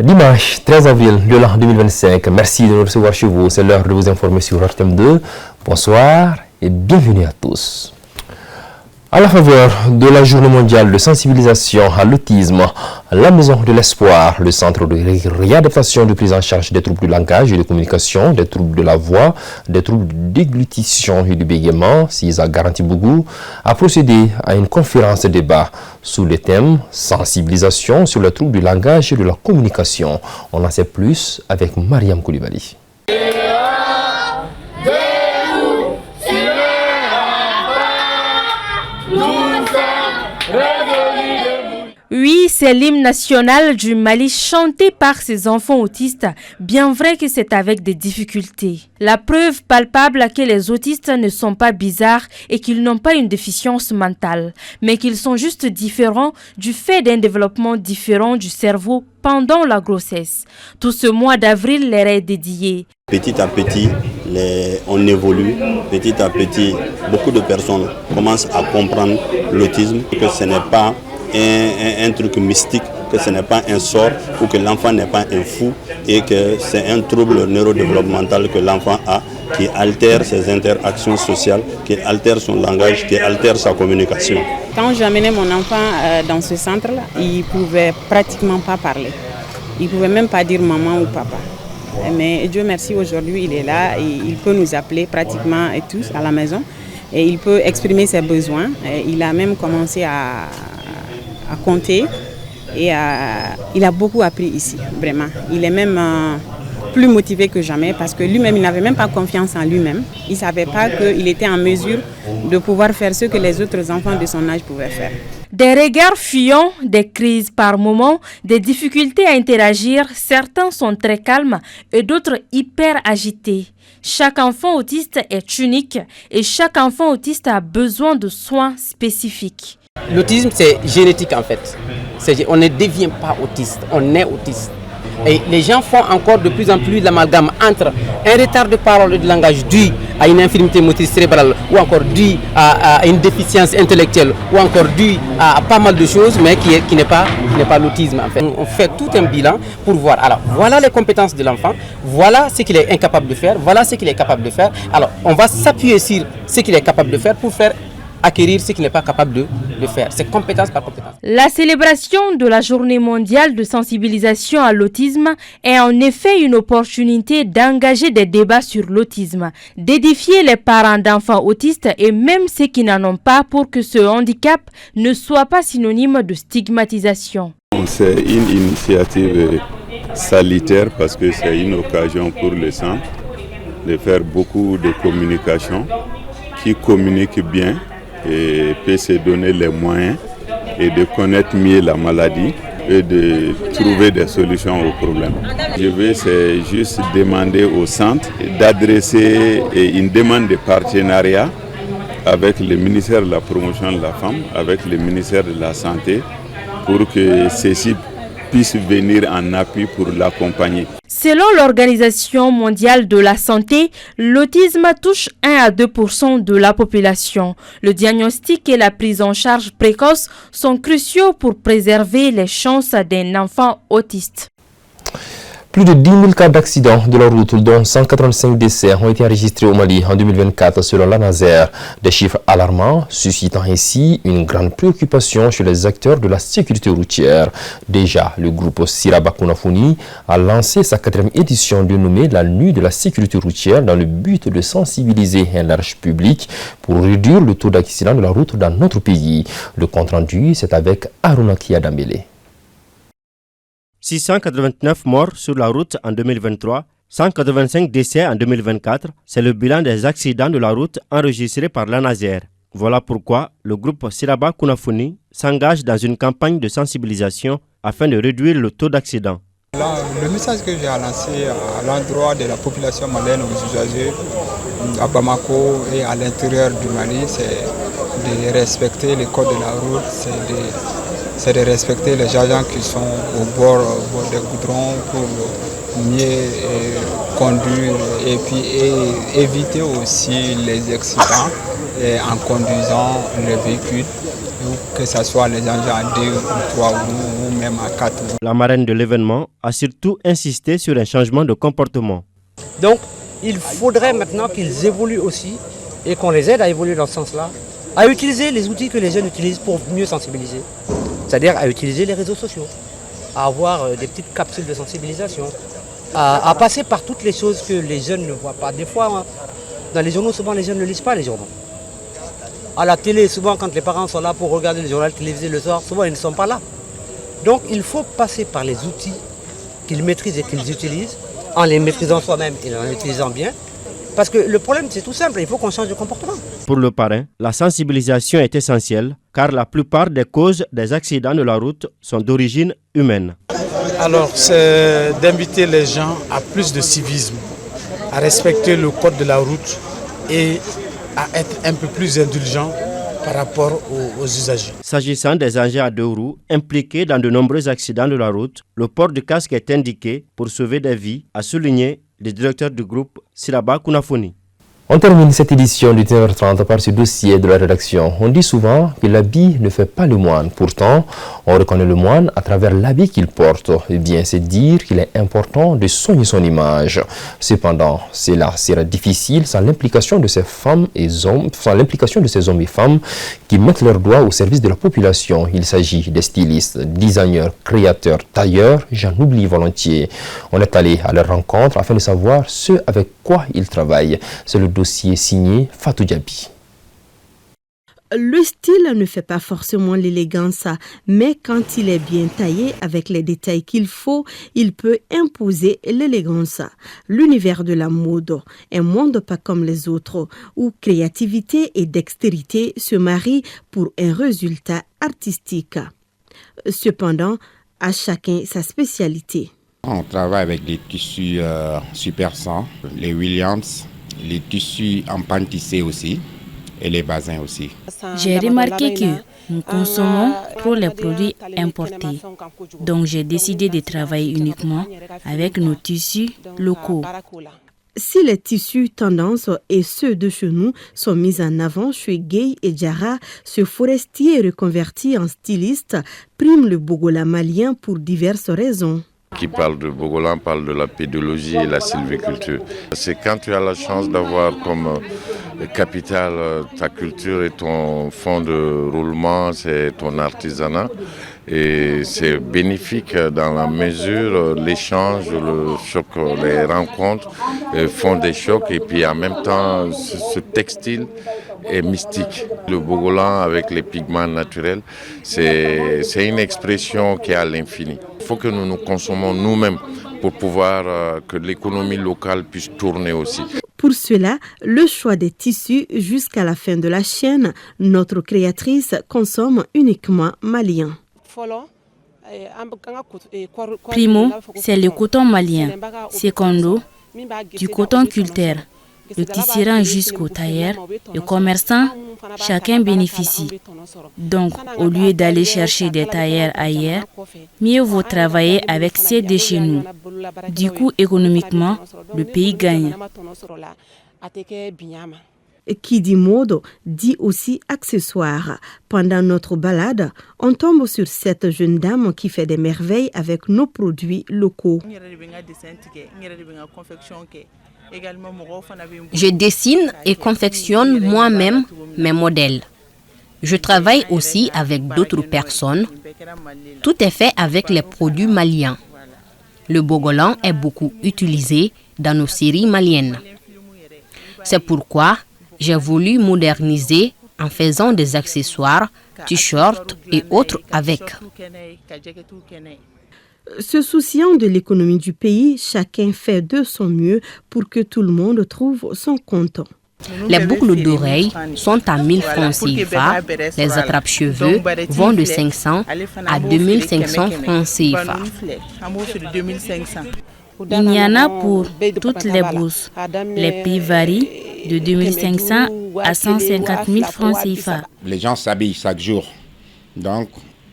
Dimanche 13 avril de l'an 2025, merci de nous recevoir chez vous. C'est l'heure de vous informer sur RTM 2. Bonsoir et bienvenue à tous. À la faveur de la journée mondiale de sensibilisation à l'autisme, la Maison de l'Espoir, le centre de réadaptation de prise en charge des troubles du langage et de communication, des troubles de la voix, des troubles de déglutition et du bégaiement, CISA Garanti-Bougou, a procédé à une conférence débat sous le thème sensibilisation sur les troubles du langage et de la communication. On en sait plus avec Mariam Koulibaly. Oui, c'est l'hymne national du Mali chanté par ses enfants autistes, bien vrai que c'est avec des difficultés. La preuve palpable que les autistes ne sont pas bizarres et qu'ils n'ont pas une déficience mentale, mais qu'ils sont juste différents du fait d'un développement différent du cerveau pendant la grossesse. Tout ce mois d'avril leur est dédié. Petit à petit, on évolue. Petit à petit, beaucoup de personnes commencent à comprendre l'autisme, que ce n'est pas un truc mystique, que ce n'est pas un sort ou que l'enfant n'est pas un fou et que c'est un trouble neurodéveloppemental que l'enfant a qui altère ses interactions sociales, qui altère son langage, qui altère sa communication. Quand j'amenais mon enfant dans ce centre-là, il ne pouvait pratiquement pas parler. Il ne pouvait même pas dire maman ou papa. Mais Dieu merci, aujourd'hui il est là et il peut nous appeler pratiquement et tous à la maison et il peut exprimer ses besoins. Et il a même commencé à compter et il a beaucoup appris ici, vraiment. Il est même plus motivé que jamais parce que lui-même, il n'avait même pas confiance en lui-même. Il ne savait pas qu'il était en mesure de pouvoir faire ce que les autres enfants de son âge pouvaient faire. Des regards fuyants, des crises par moments, des difficultés à interagir, certains sont très calmes et d'autres hyper agités. Chaque enfant autiste est unique et chaque enfant autiste a besoin de soins spécifiques. L'autisme, c'est génétique en fait. On ne devient pas autiste, on est autiste. Et les gens font encore de plus en plus l'amalgame entre un retard de parole et de langage dû à une infirmité motrice cérébrale ou encore dû à une déficience intellectuelle ou encore dû à pas mal de choses, mais qui n'est pas l'autisme en fait. On fait tout un bilan pour voir, alors voilà les compétences de l'enfant, voilà ce qu'il est incapable de faire, voilà ce qu'il est capable de faire. Alors on va s'appuyer sur ce qu'il est capable de faire pour faire acquérir ce qu'il n'est pas capable de faire. C'est compétence par compétence. La célébration de la journée mondiale de sensibilisation à l'autisme est en effet une opportunité d'engager des débats sur l'autisme, d'édifier les parents d'enfants autistes et même ceux qui n'en ont pas pour que ce handicap ne soit pas synonyme de stigmatisation. C'est une initiative salutaire parce que c'est une occasion pour le centre de faire beaucoup de communication qui communique bien et peut se donner les moyens et de connaître mieux la maladie et de trouver des solutions aux problèmes. Je vais juste demander au centre d'adresser une demande de partenariat avec le ministère de la Promotion de la Femme, avec le ministère de la Santé, pour que ceux-ci puissent venir en appui pour l'accompagner. Selon l'Organisation mondiale de la santé, l'autisme touche 1 à 2% de la population. Le diagnostic et la prise en charge précoce sont cruciaux pour préserver les chances d'un enfant autiste. Plus de 10 000 cas d'accidents de la route, dont 185 décès, ont été enregistrés au Mali en 2024 selon l'ANASER. Des chiffres alarmants, suscitant ainsi une grande préoccupation chez les acteurs de la sécurité routière. Déjà, le groupe Siraba Kounafouni a lancé sa 4e édition dénommée la Nuit de la sécurité routière dans le but de sensibiliser un large public pour réduire le taux d'accidents de la route dans notre pays. Le compte rendu, c'est avec Aruna Kiadambele. 689 morts sur la route en 2023, 185 décès en 2024, c'est le bilan des accidents de la route enregistrés par l'ANASER. Voilà pourquoi le groupe Siraba Kounafouni s'engage dans une campagne de sensibilisation afin de réduire le taux d'accidents. Le message que j'ai lancé à l'endroit de la population malienne aux usagers à Bamako et à l'intérieur du Mali, c'est de respecter les codes de la route, c'est de respecter les agents qui sont au bord des goudrons pour mieux conduire et puis éviter aussi les accidents en conduisant les véhicules. que ce soit les engins à 2 ou 3 ou même à 4 roues. La marraine de l'événement a surtout insisté sur un changement de comportement. Donc, il faudrait maintenant qu'ils évoluent aussi et qu'on les aide à évoluer dans ce sens-là, à utiliser les outils que les jeunes utilisent pour mieux sensibiliser. C'est-à-dire à utiliser les réseaux sociaux, à avoir des petites capsules de sensibilisation, à passer par toutes les choses que les jeunes ne voient pas. Des fois, dans les journaux, souvent les jeunes ne lisent pas les journaux. À la télé, souvent quand les parents sont là pour regarder le journal télévisé le soir, souvent ils ne sont pas là. Donc il faut passer par les outils qu'ils maîtrisent et qu'ils utilisent, en les maîtrisant soi-même et en les utilisant bien. Parce que le problème c'est tout simple, il faut qu'on change de comportement. Pour le parrain, la sensibilisation est essentielle car la plupart des causes des accidents de la route sont d'origine humaine. Alors c'est d'inviter les gens à plus de civisme, à respecter le code de la route et à être un peu plus indulgent par rapport aux usagers. S'agissant des engins à 2 roues impliqués dans de nombreux accidents de la route, le port du casque est indiqué pour sauver des vies, a souligné le directeur du groupe Siraba Kunafoni. On termine cette édition du 19h30 par ce dossier de la rédaction. On dit souvent que l'habit ne fait pas le moine. Pourtant, on reconnaît le moine à travers l'habit qu'il porte. Eh bien, c'est dire qu'il est important de soigner son image. Cependant, cela sera difficile sans l'implication de ces femmes et hommes, sans l'implication de ces hommes et femmes qui mettent leurs doigts au service de la population. Il s'agit des stylistes, designers, créateurs, tailleurs, j'en oublie volontiers. On est allé à leur rencontre afin de savoir ce avec quoi ils travaillent. C'est le dossier signé Fatou Diaby. Le style ne fait pas forcément l'élégance, mais quand il est bien taillé avec les détails qu'il faut, il peut imposer l'élégance. L'univers de la mode, un monde pas comme les autres, où créativité et dextérité se marient pour un résultat artistique. Cependant, à chacun sa spécialité. On travaille avec des tissus super 100, les Williams, les tissus en pan tissé aussi et les basins aussi. J'ai remarqué que nous consommons trop les produits importés. Donc j'ai décidé de travailler uniquement avec nos tissus locaux. Si les tissus tendances et ceux de chez nous sont mis en avant chez Gay et Diarra, ce forestier reconverti en styliste prime le Bogola malien pour diverses raisons. Qui parle de Bogolan parle de la pédologie et la sylviculture. C'est quand tu as la chance d'avoir comme capital ta culture et ton fond de roulement, c'est ton artisanat. Et c'est bénéfique dans la mesure l'échange, le choc, les rencontres font des chocs et puis en même temps ce textile est mystique. Le Bogolan avec les pigments naturels, c'est une expression qui est à l'infini. Il faut que nous nous consommons nous-mêmes pour pouvoir que l'économie locale puisse tourner aussi. Pour cela, le choix des tissus jusqu'à la fin de la chaîne, notre créatrice consomme uniquement malien. Primo, c'est le coton malien. Secondo, du coton culture. Le tisserand jusqu'au tailleur, le commerçant, chacun bénéficie. Donc, au lieu d'aller chercher des tailleurs ailleurs, mieux vaut travailler avec ceux de chez nous. Du coup, économiquement, le pays gagne. Qui dit mode dit aussi accessoires. Pendant notre balade, on tombe sur cette jeune dame qui fait des merveilles avec nos produits locaux. Je dessine et confectionne moi-même mes modèles. Je travaille aussi avec d'autres personnes. Tout est fait avec les produits maliens. Le bogolan est beaucoup utilisé dans nos séries maliennes. C'est pourquoi j'ai voulu moderniser en faisant des accessoires, t-shirts et autres avec. Se souciant de l'économie du pays, chacun fait de son mieux pour que tout le monde trouve son compte. Les boucles d'oreilles sont à 1000 francs CFA, les attrape-cheveux vont de 500 à 2500 francs CFA. Il y en a pour toutes les bourses. Les prix varient de 2500 à 150 000 francs CFA. Les gens s'habillent chaque jour. Donc,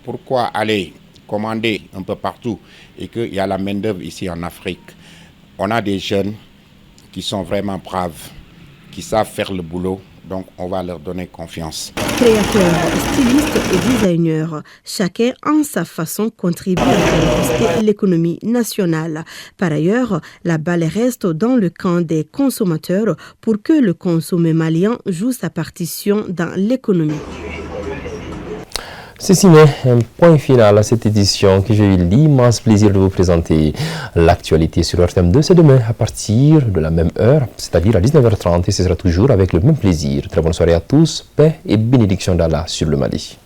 pourquoi aller commander un peu partout et qu'il y a la main-d'œuvre ici en Afrique? On a des jeunes qui sont vraiment braves, qui savent faire le boulot. Donc on va leur donner confiance. Créateurs, stylistes et designers, chacun en sa façon contribue à faire booster l'économie nationale. Par ailleurs, la balle reste dans le camp des consommateurs pour que le consommé malien joue sa partition dans l'économie. Ceci met un point final à cette édition que j'ai eu l'immense plaisir de vous présenter. L'actualité sur RTM2, c'est demain à partir de la même heure, c'est-à-dire à 19h30, et ce sera toujours avec le même plaisir. Très bonne soirée à tous, paix et bénédiction d'Allah sur le Mali.